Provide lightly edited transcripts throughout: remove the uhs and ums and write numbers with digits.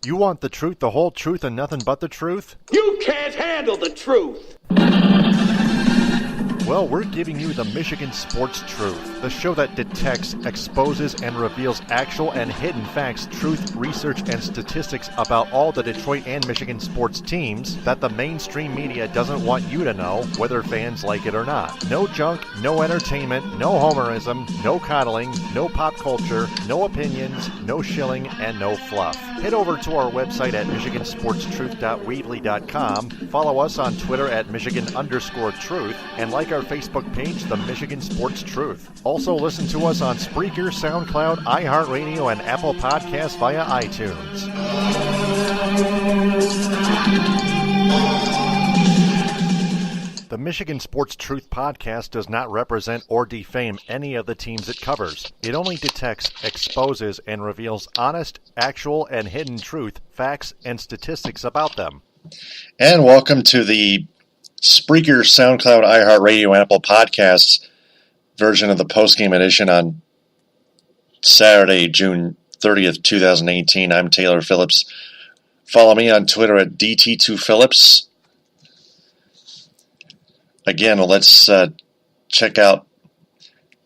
You want the truth, the whole truth, and nothing but the truth? You can't handle the truth! Well, we're giving you the Michigan Sports Truth, the show that detects, exposes, and reveals actual and hidden facts, truth, research, and statistics about all the Detroit and Michigan sports teams that the mainstream media doesn't want you to know, whether fans like it or not. No junk, no entertainment, no homerism, no coddling, no pop culture, no opinions, no shilling, and no fluff. Head over to our website at michigansportstruth.weebly.com, follow us on Twitter at Michigan_truth, and like our Facebook page, The Michigan Sports Truth. Also listen to us on Spreaker, SoundCloud, iHeartRadio, and Apple Podcasts via iTunes. The Michigan Sports Truth podcast does not represent or defame any of the teams it covers. It only detects, exposes, and reveals honest, actual, and hidden truth, facts, and statistics about them. And welcome to the Spreaker, SoundCloud, iHeartRadio, and Apple Podcasts version of the Postgame edition on Saturday, June 30th, 2018. I'm Taylor Phillips. Follow me on Twitter at DT2Phillips. Again, let's check out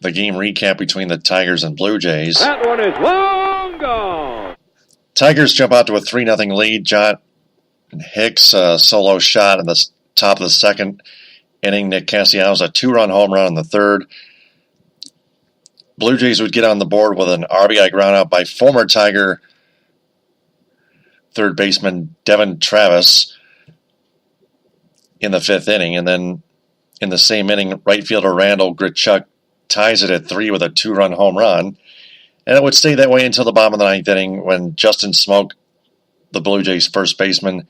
the game recap between the Tigers and Blue Jays. That one is long gone! Tigers jump out to a 3-0 lead. John Hicks solo shot in the top of the second inning. Nick Castellanos a 2-run home run in the third. Blue Jays would get on the board with an RBI groundout by former Tiger third baseman Devin Travis in the fifth inning. And then in the same inning, right fielder Randall Grichuk ties it at 3 with a 2-run home run. And it would stay that way until the bottom of the ninth inning when Justin Smoak, the Blue Jays first baseman,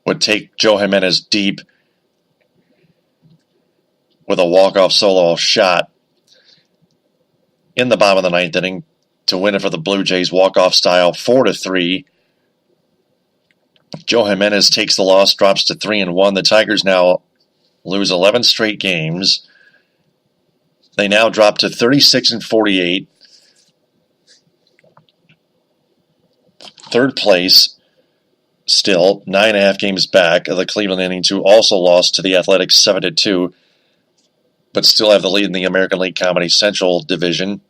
would take Joe Jimenez deep with a walk-off solo shot in the bottom of the ninth inning to win it for the Blue Jays walk-off style 4-3. Joe Jimenez takes the loss, drops to 3-1. The Tigers now lose 11 straight games. They now drop to 36-48. Third place. Still, 9.5 games back of the Cleveland Indians, who also lost to the Athletics 7-2, but still have the lead in the American League Comedy Central Division.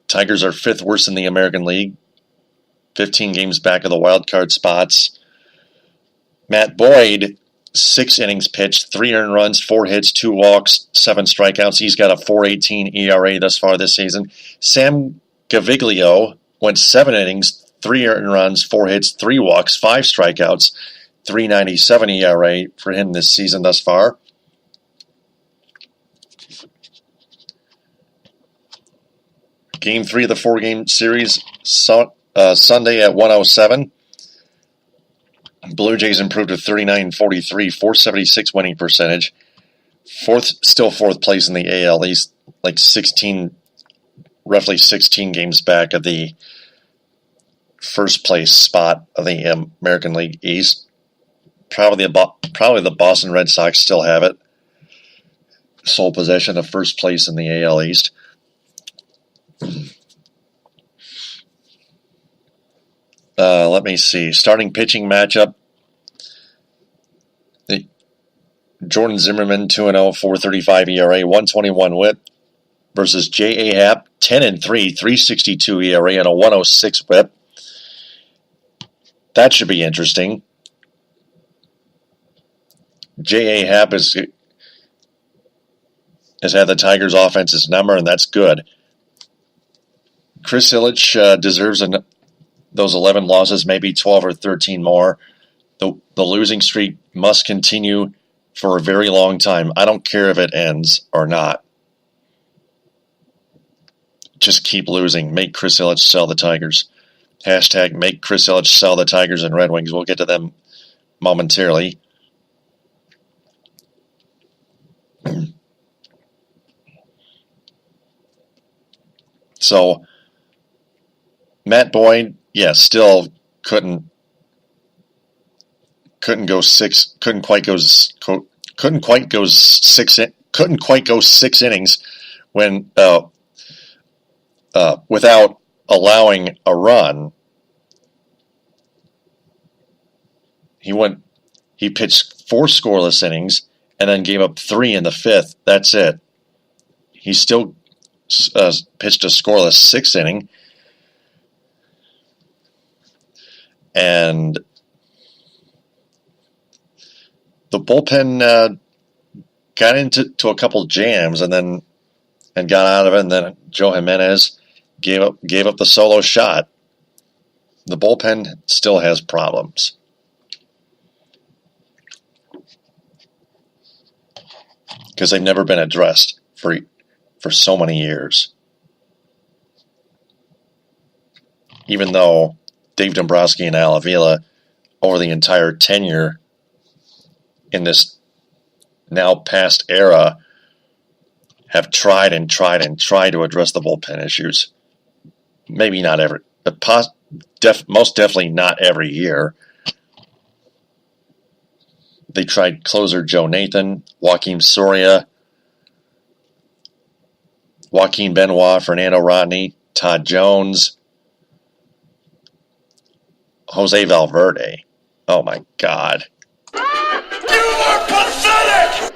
Tigers are 5th worst in the American League, 15 games back of the wild card spots. Matt Boyd, 6 innings pitched, 3 earned runs, 4 hits, 2 walks, 7 strikeouts. He's got a 4.18 ERA thus far this season. Sam Gaviglio went 7 innings, 3 earned runs, 4 hits, 3 walks, 5 strikeouts, 3.97 ERA for him this season thus far. Game 3 of the 4-game series Sunday at 1:07. Blue Jays improved to 39-43, 476 winning percentage. Still fourth place in the AL East, like roughly 16 games back of the first place spot of the American League East. Probably the Boston Red Sox still have it. Sole possession of first place in the AL East. Let me see. Starting pitching matchup. Jordan Zimmerman, 2-0, 4.35 ERA, 1.21 WHIP versus J.A. Happ, 10-3, 3.62 ERA, and a 1.06 WHIP. That should be interesting. J.A. Happ has had the Tigers' offense's number, and that's good. Chris Ilitch deserves those 11 losses, maybe 12 or 13 more. The losing streak must continue for a very long time. I don't care if it ends or not. Just keep losing. Make Chris Ilitch sell the Tigers. Hashtag make Chris Ilitch sell the Tigers and Red Wings. We'll get to them momentarily. So, Matt Boyd, still couldn't quite go 6 innings when without allowing a run. He pitched 4 scoreless innings and then gave up 3 in the 5th. That's it. He still pitched a scoreless 6th inning. And the bullpen got into a couple jams and got out of it. And then Joe Jimenez gave up the solo shot. The bullpen still has problems. Because they've never been addressed for so many years. Even though Dave Dombrowski and Al Avila, over the entire tenure in this now past era, have tried to address the bullpen issues. Maybe not every, but most definitely not every year. They tried closer Joe Nathan, Joaquin Soria, Joaquin Benoit, Fernando Rodney, Todd Jones, Jose Valverde. Oh my God. You are pathetic!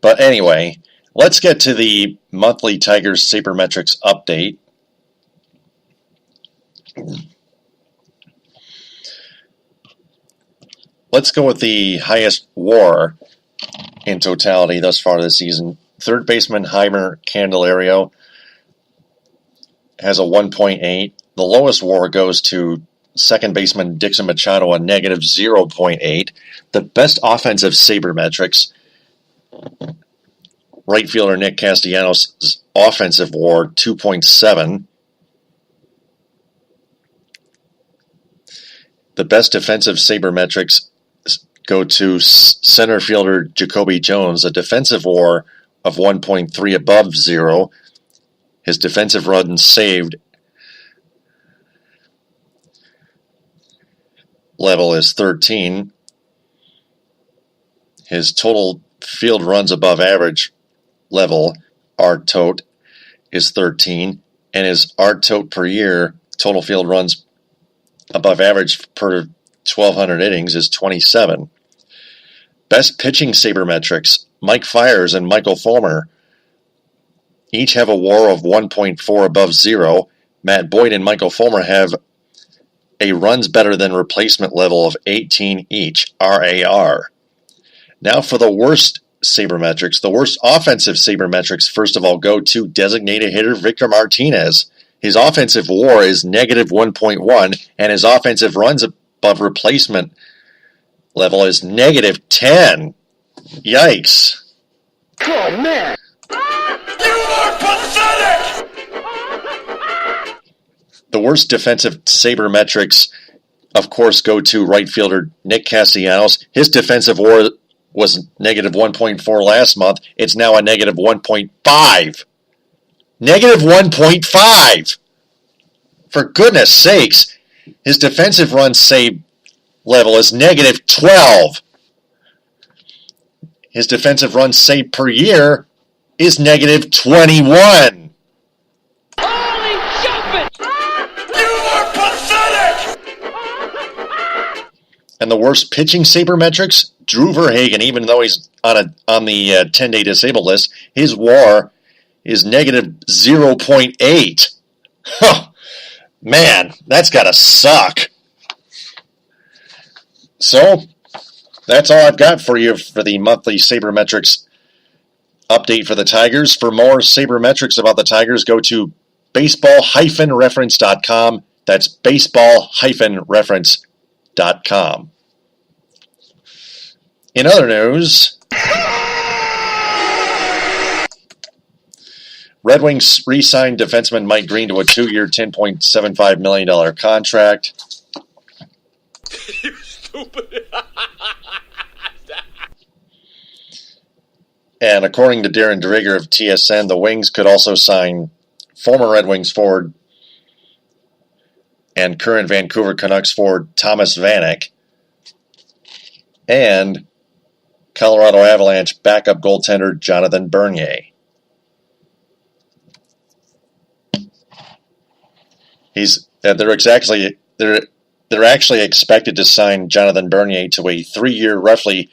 But anyway, let's get to the monthly Tigers sabermetrics update. Let's go with the highest WAR in totality thus far this season. Third baseman Heimer Candelario has a 1.8. The lowest WAR goes to second baseman Dixon Machado, a negative 0.8. The best offensive sabermetrics, right fielder Nick Castellanos' offensive WAR, 2.7. The best defensive sabermetrics go to center fielder Jacoby Jones, a defensive WAR of 1.3 above 0. His defensive runs saved level is 13. His total field runs above average level, RTOT, is 13. And his RTOT per year, total field runs above average per 1,200 innings, is 27. Best pitching sabermetrics, Mike Fiers and Michael Fulmer each have a WAR of 1.4 above 0. Matt Boyd and Michael Fulmer have a runs better than replacement level of 18 each, RAR. Now for the worst sabermetrics. The worst offensive sabermetrics, first of all, go to designated hitter Victor Martinez. His offensive WAR is negative 1.1, and his offensive runs above replacement level is negative 10. Yikes. Oh, man. You are pathetic! The worst defensive sabermetrics, of course, go to right fielder Nick Castellanos. His defensive WAR was negative 1.4 last month. It's now a negative 1.5. Negative 1.5! For goodness sakes, his defensive run save level is negative 12. His defensive run save per year is negative 21. Holy jumping! You are pathetic! And the worst pitching sabermetrics, Drew Verhagen, even though he's on the 10-day disabled list, his WAR is negative 0.8. Huh. Man, that's gotta suck. So, that's all I've got for you for the monthly sabermetrics update for the Tigers. For more sabermetrics about the Tigers, go to baseball-reference.com. That's baseball-reference.com. In other news, Red Wings re-signed defenseman Mike Green to a 2-year, $10.75 million contract. You stupid. And according to Darren Dreger of TSN, the Wings could also sign former Red Wings forward and current Vancouver Canucks forward Thomas Vanek and Colorado Avalanche backup goaltender Jonathan Bernier. They're they're actually expected to sign Jonathan Bernier to a 3-year, roughly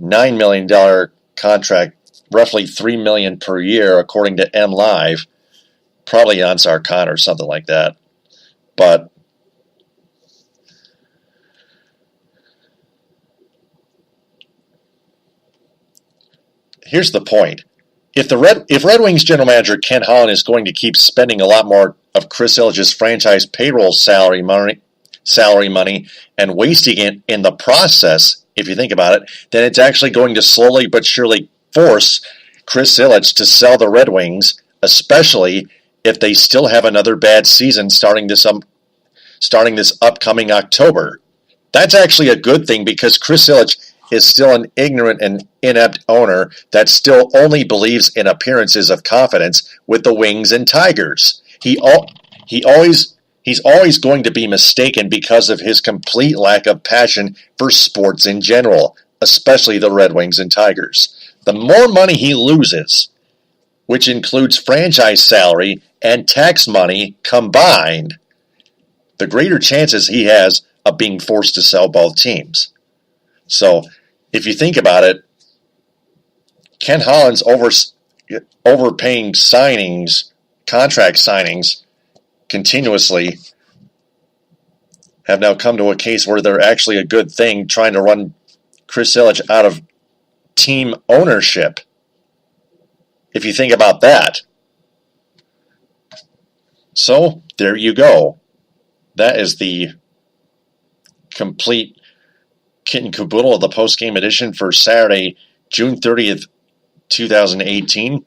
$9 million contract, roughly $3 million per year, according to M Live. Probably Ansar Khan or something like that. But here's the point. If Red Wings general manager Ken Holland is going to keep spending a lot more of Chris Ilitch's franchise payroll salary money and wasting it in the process, if you think about it, then it's actually going to slowly but surely force Chris Ilitch to sell the Red Wings, especially if they still have another bad season starting this upcoming October. That's actually a good thing because Chris Ilitch is still an ignorant and inept owner that still only believes in appearances of confidence with the Wings and Tigers. He's always going to be mistaken because of his complete lack of passion for sports in general, especially the Red Wings and Tigers. The more money he loses, which includes franchise salary and tax money combined, the greater chances he has of being forced to sell both teams. So, if you think about it, Ken Holland's overpaying contract signings continuously have now come to a case where they're actually a good thing, trying to run Chris Ilitch out of team ownership. If you think about that. So, there you go. That is the complete kit and caboodle of the post-game edition for Saturday, June 30th, 2018.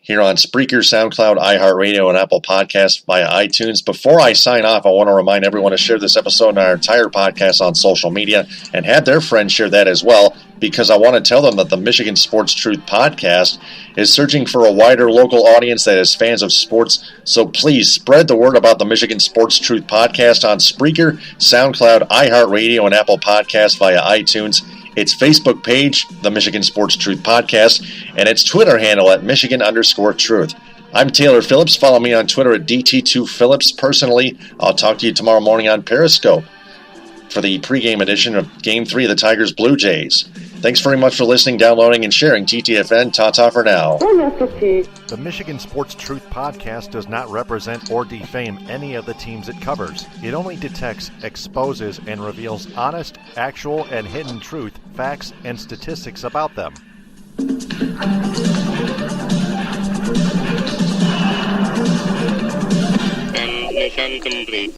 Here on Spreaker, SoundCloud, iHeartRadio, and Apple Podcasts via iTunes. Before I sign off, I want to remind everyone to share this episode and our entire podcast on social media and have their friends share that as well, because I want to tell them that the Michigan Sports Truth Podcast is searching for a wider local audience that is fans of sports. So please spread the word about the Michigan Sports Truth Podcast on Spreaker, SoundCloud, iHeartRadio, and Apple Podcasts via iTunes. Its Facebook page, the Michigan Sports Truth Podcast, and its Twitter handle at Michigan_Truth. I'm Taylor Phillips. Follow me on Twitter at DT2Phillips. Personally, I'll talk to you tomorrow morning on Periscope for the pregame edition of Game 3 of the Tigers Blue Jays. Thanks very much for listening, downloading, and sharing TTFN. Ta-ta for now. The Michigan Sports Truth Podcast does not represent or defame any of the teams it covers. It only detects, exposes, and reveals honest, actual, and hidden truth, facts, and statistics about them. And mission complete.